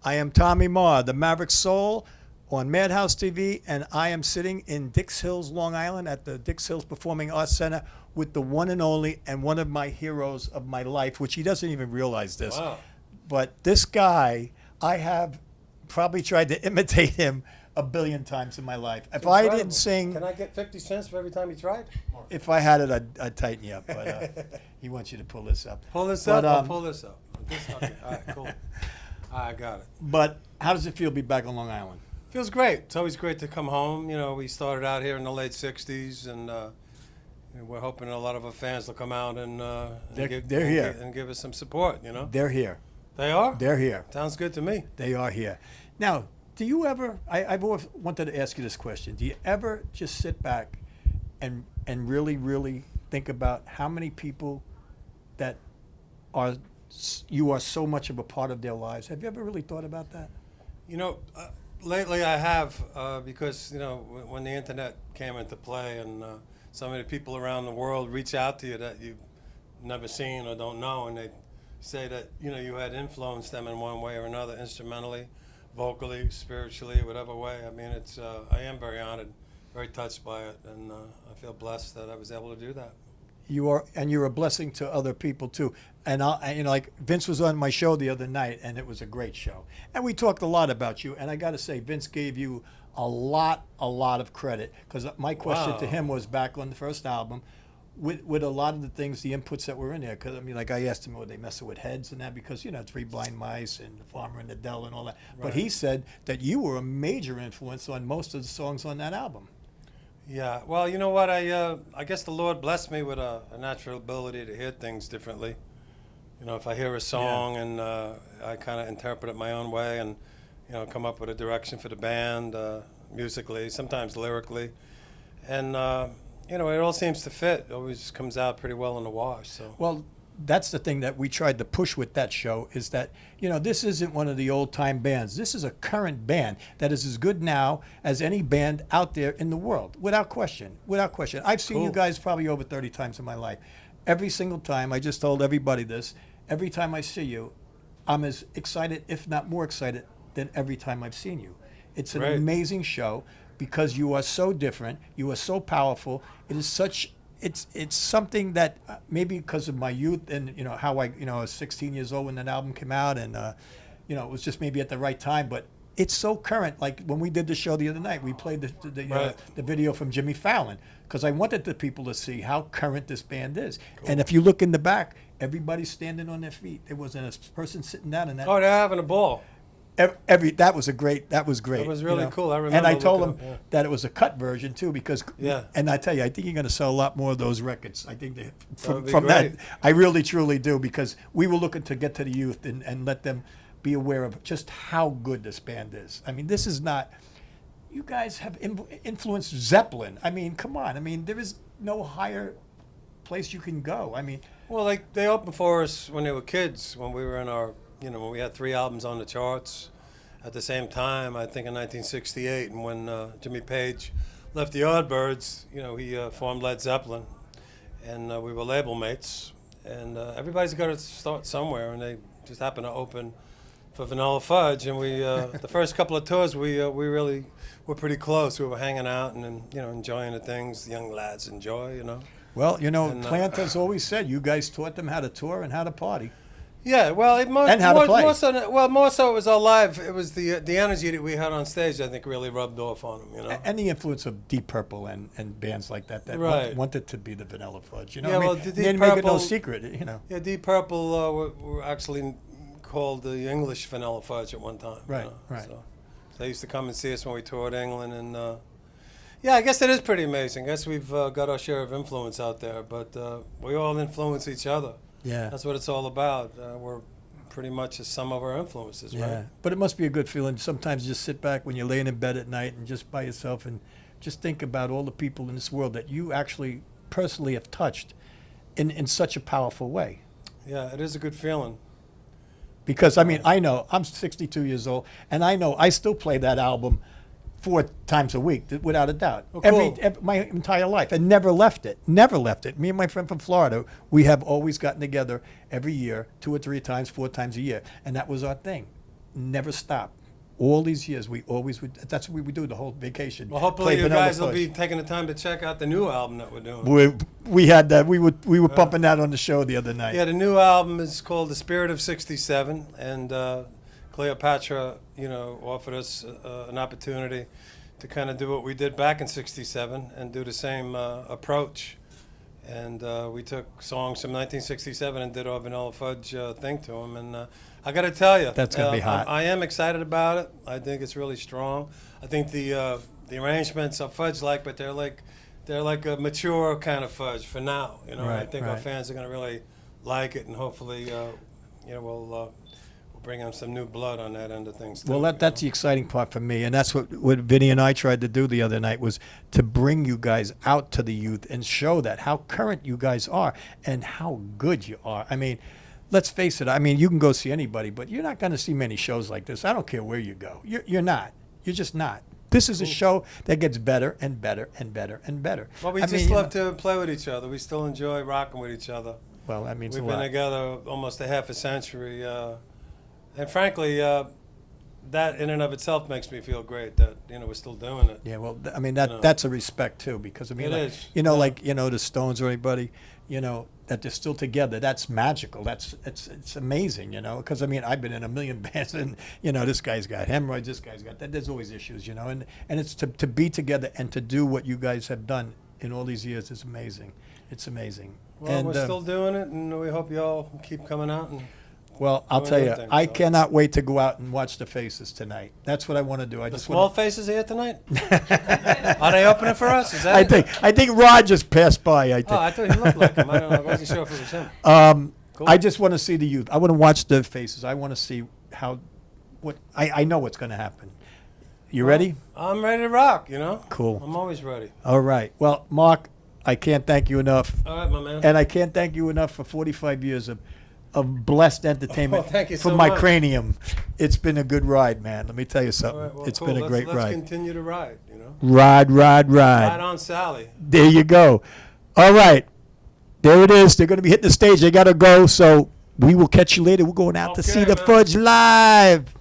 I am Tommy Maher, the Maverick Soul on Madhouse TV, and I am sitting in Dix Hills, Long Island at the Dix Hills Performing Arts Center with the one and only and one of my heroes of my life, which he doesn't even realize this. Wow. But this guy, I have probably tried to imitate him a billion times in my life. If I didn't sing, Can I get 50 cents for every time you tried? if I had it, I'd tighten you up. But he wants you to pull this up. Pull this But, up. I'll pull this up. Okay. All right, cool. I got it. But how does it feel to be back on Long Island? Feels great. It's always great to come home. You know, we started out here in the late 60s, and we're hoping a lot of our fans will come out and, They're here. and give us some support, you know? They're here. They are? They're here. Sounds good to me. They are here. Now, do you ever, I've always wanted to ask you this question. Do you ever just sit back and really, really think about how many people that you are so much of a part of their lives? Have you ever really thought about that? You know, lately I have, because, you know, when the internet came into play and so many people around the world reach out to you that you've never seen or don't know, and they say that, you know, you had influenced them in one way or another, instrumentally, vocally, spiritually, whatever way. I mean, it's I am very honored, very touched by it, and I feel blessed that I was able to do that. You are, and you're a blessing to other people too. And you know, like Vince was on my show the other night, and it was a great show. And we talked a lot about you. And I got to say, Vince gave you a lot of credit, because my question to him was back on the first album, with a lot of the things, the inputs that were in there. Because I mean, like I asked him, were they messing with heads and that? Because you know, Three Blind Mice and The Farmer in the Dell and all that. Right. But he said that you were a major influence on most of the songs on that album. Yeah, well, you know what? I guess the Lord blessed me with a natural ability to hear things differently. You know, if I hear a song and I kind of interpret it my own way, and you know, come up with a direction for the band, musically, sometimes lyrically, and you know, it all seems to fit. It always comes out pretty well in the wash. So well, that's the thing that we tried to push with that show, is that, you know, this isn't one of the old-time bands. This is a current band that is as good now as any band out there in the world, without question, without question. I've seen you guys probably over 30 times in my life. Every single time, I just told everybody this, every time I see you, I'm as excited, if not more excited, than every time I've seen you. It's an amazing show because you are so different, you are so powerful. It is such... It's something that maybe because of my youth and, you know, how I was 16 years old when that album came out, and you know, it was just maybe at the right time, but it's so current. Like when we did the show the other night, we played the video from Jimmy Fallon, because I wanted the people to see how current this band is. Cool. And if you look in the back, everybody's standing on their feet. There wasn't a person sitting down in that. Oh, they're having a ball. That was great. That was really cool. I remember. And I told him that it was a cut version too, because and I tell you, I think you're going to sell a lot more of those records. I think from that, I really truly do, because we were looking to get to the youth and let them be aware of just how good this band is. I mean, this is not. You guys have influenced Zeppelin. I mean, come on. I mean, there is no higher place you can go. I mean, well, like they opened for us when they were kids, when we were in our. You know, when we had 3 albums on the charts at the same time, I think in 1968, and when Jimmy Page left the Yardbirds, you know, he formed Led Zeppelin, and we were label mates, and everybody's got to start somewhere, and they just happened to open for Vanilla Fudge, and we, the first couple of tours, we really were pretty close. We were hanging out and you know, enjoying the things the young lads enjoy, you know. Well, you know, Clint has always said you guys taught them how to tour and how to party. Yeah, well, and how to play. More so it was our live. It was the energy that we had on stage, I think, really rubbed off on them, you know. And the influence of Deep Purple and bands like that wanted to be the Vanilla Fudge, you know. Yeah, I mean, well, Deep they didn't Purple, make it no secret, you know. Yeah, Deep Purple were actually called the English Vanilla Fudge at one time. Right, you know? right. So they used to come and see us when we toured England, and yeah, I guess it is pretty amazing. I guess we've got our share of influence out there, but we all influence each other. Yeah, that's what it's all about. We're pretty much a sum of our influences, right? But it must be a good feeling sometimes just sit back when you're laying in bed at night and just by yourself and just think about all the people in this world that you actually personally have touched in such a powerful way. Yeah, it is a good feeling. Because, I mean, I know, I'm 62 years old, and I know I still play that album 4 times a week, without a doubt. Oh, cool. My entire life, and never left it. Never left it. Me and my friend from Florida, we have always gotten together every year, 2 or 3 times, 4 times a year, and that was our thing. never stopped. All these years, we always would. That's what we would do the whole vacation. Well, hopefully Play you Vanilla guys will Fudge. be taking the time to check out the new album that we're doing. We had that. We were pumping that on the show the other night. Yeah, the new album is called The Spirit of '67, and Cleopatra, offered us an opportunity to kind of do what we did back in '67 and do the same approach. And we took songs from 1967 and did our Vanilla Fudge thing to them. And I got to tell you, That's gonna be hot. I am excited about it. I think it's really strong. I think the arrangements are fudge-like, but they're like a mature kind of fudge for now. I Right, think our right. fans are going to really like it, and hopefully, we'll bring on some new blood on that end of things too. Well, that's the exciting part for me, and that's what Vinny and I tried to do the other night, was to bring you guys out to the youth and show that how current you guys are and how good you are. I mean, let's face it. I mean, you can go see anybody, but you're not going to see many shows like this. I don't care where you go. You're not. You're just not. This is a show that gets better and better and better and better. Well, we I just mean, love to play with each other. We still enjoy rocking with each other. Well, that means We've a been lot. together almost a half a century, and frankly, that in and of itself makes me feel great that we're still doing it. Yeah, well, I mean know. that's a respect too, because I mean, It like, is, like the Stones or anybody, that they're still together. That's magical. It's amazing, because I mean, I've been in a million bands, and this guy's got hemorrhoids, this guy's got that. There's always issues, and it's to be together and to do what you guys have done in all these years is amazing. It's amazing. Well, and, we're still doing it, and we hope you all keep coming out. And well, I'll doing tell you, your thing, I so. cannot wait to go out and watch the Faces tonight. That's what I want to do. I the just small want. faces here tonight. Are they opening for us? Is that? I think Rod just passed by. I think. Oh, I thought he looked like him. I wasn't sure if it was him. Cool. I just want to see the youth. I want to watch the faces. I want to see what I know what's going to happen. You ready? I'm ready to rock. Cool. I'm always ready. All right. Well, Mark, I can't thank you enough, All right, my man. and I can't thank you enough for 45 years of blessed entertainment Oh, thank you for so my much. cranium. It's been a good ride, man. Let me tell you All something. right, well, It's cool. been a Let's great ride. continue to ride. Ride. Ride on Sally. There you go. All right. There it is. They're going to be hitting the stage. They got to go. So we will catch you later. We're going out to Okay, see the man. Fudge live.